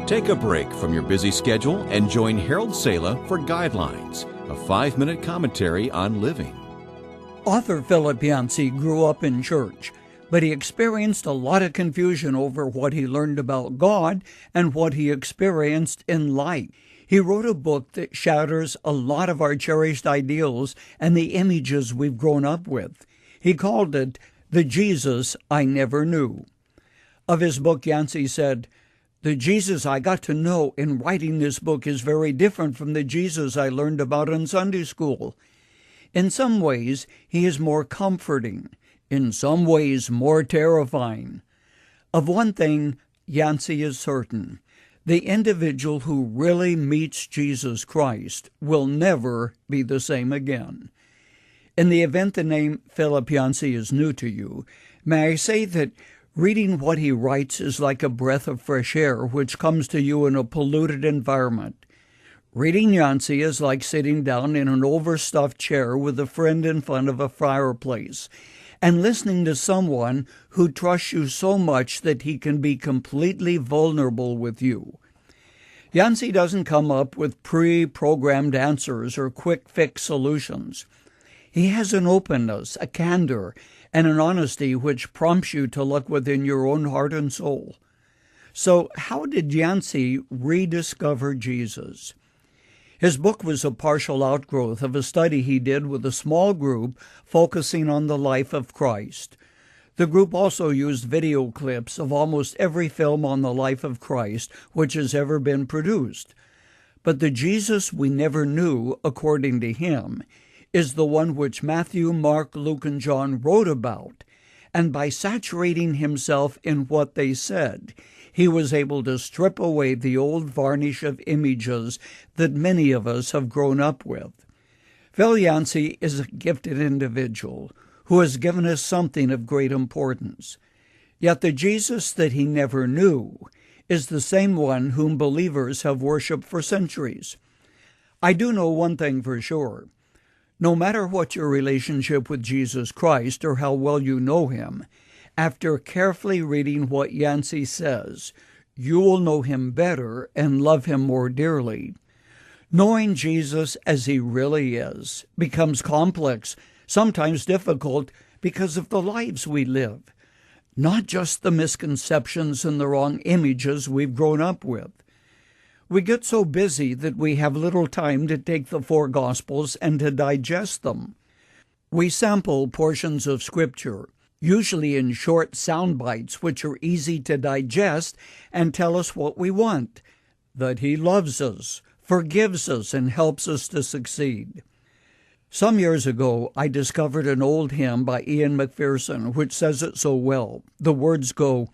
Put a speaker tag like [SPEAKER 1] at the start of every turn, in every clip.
[SPEAKER 1] Take a break from your busy schedule and join Harold Sala for Guidelines, a 5-minute commentary on living.
[SPEAKER 2] Author Philip Yancey grew up in church, but he experienced a lot of confusion over what he learned about God and what he experienced in life. He wrote a book that shatters a lot of our cherished ideals and the images we've grown up with. He called it The Jesus I Never Knew. Of his book, Yancey said, "The Jesus I got to know in writing this book is very different from the Jesus I learned about in Sunday school. In some ways, he is more comforting. In some ways, more terrifying. Of one thing, Yancey is certain. The individual who really meets Jesus Christ will never be the same again." In the event the name Philip Yancey is new to you, may I say that reading what he writes is like a breath of fresh air which comes to you in a polluted environment. Reading Yancey is like sitting down in an overstuffed chair with a friend in front of a fireplace and listening to someone who trusts you so much that he can be completely vulnerable with you. Yancey doesn't come up with pre-programmed answers or quick-fix solutions. He has an openness, a candor, and an honesty which prompts you to look within your own heart and soul. So how did Yancey rediscover Jesus? His book was a partial outgrowth of a study he did with a small group focusing on the life of Christ. The group also used video clips of almost every film on the life of Christ which has ever been produced. But the Jesus we never knew, according to him, is the one which Matthew, Mark, Luke, and John wrote about, and by saturating himself in what they said, he was able to strip away the old varnish of images that many of us have grown up with. Phil Yancey is a gifted individual who has given us something of great importance. Yet the Jesus that he never knew is the same one whom believers have worshipped for centuries. I do know one thing for sure. No matter what your relationship with Jesus Christ or how well you know him, after carefully reading what Yancey says, you will know him better and love him more dearly. Knowing Jesus as he really is becomes complex, sometimes difficult, because of the lives we live, not just the misconceptions and the wrong images we've grown up with. We get so busy that we have little time to take the 4 Gospels and to digest them. We sample portions of Scripture, usually in short sound bites which are easy to digest and tell us what we want, that he loves us, forgives us, and helps us to succeed. Some years ago, I discovered an old hymn by Ian McPherson which says it so well. The words go,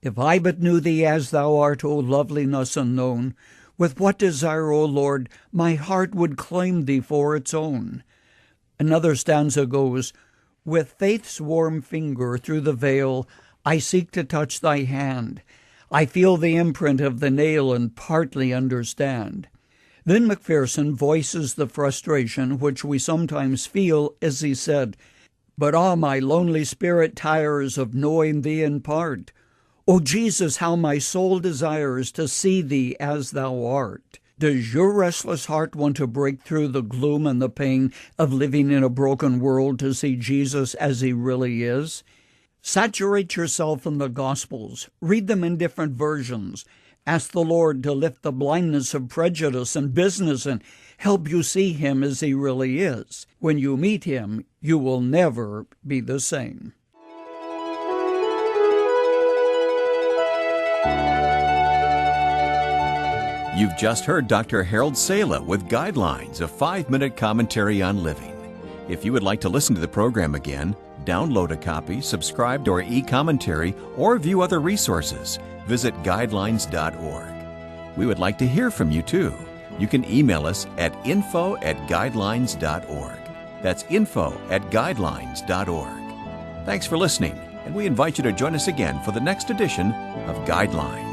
[SPEAKER 2] "If I but knew thee as thou art, O loveliness unknown, with what desire, O Lord, my heart would claim thee for its own." Another stanza goes, "With faith's warm finger through the veil, I seek to touch thy hand. I feel the imprint of the nail and partly understand." Then McPherson voices the frustration which we sometimes feel as he said, "But my lonely spirit tires of knowing thee in part. O Jesus, how my soul desires to see thee as thou art." Does your restless heart want to break through the gloom and the pain of living in a broken world to see Jesus as he really is? Saturate yourself in the Gospels. Read them in different versions. Ask the Lord to lift the blindness of prejudice and business and help you see him as he really is. When you meet him, you will never be the same.
[SPEAKER 1] You've just heard Dr. Harold Sala with Guidelines, a 5-minute commentary on living. If you would like to listen to the program again, download a copy, subscribe to our e-commentary, or view other resources, visit guidelines.org. We would like to hear from you too. You can email us at info@guidelines.org. That's info@guidelines.org. Thanks for listening, and we invite you to join us again for the next edition of Guidelines.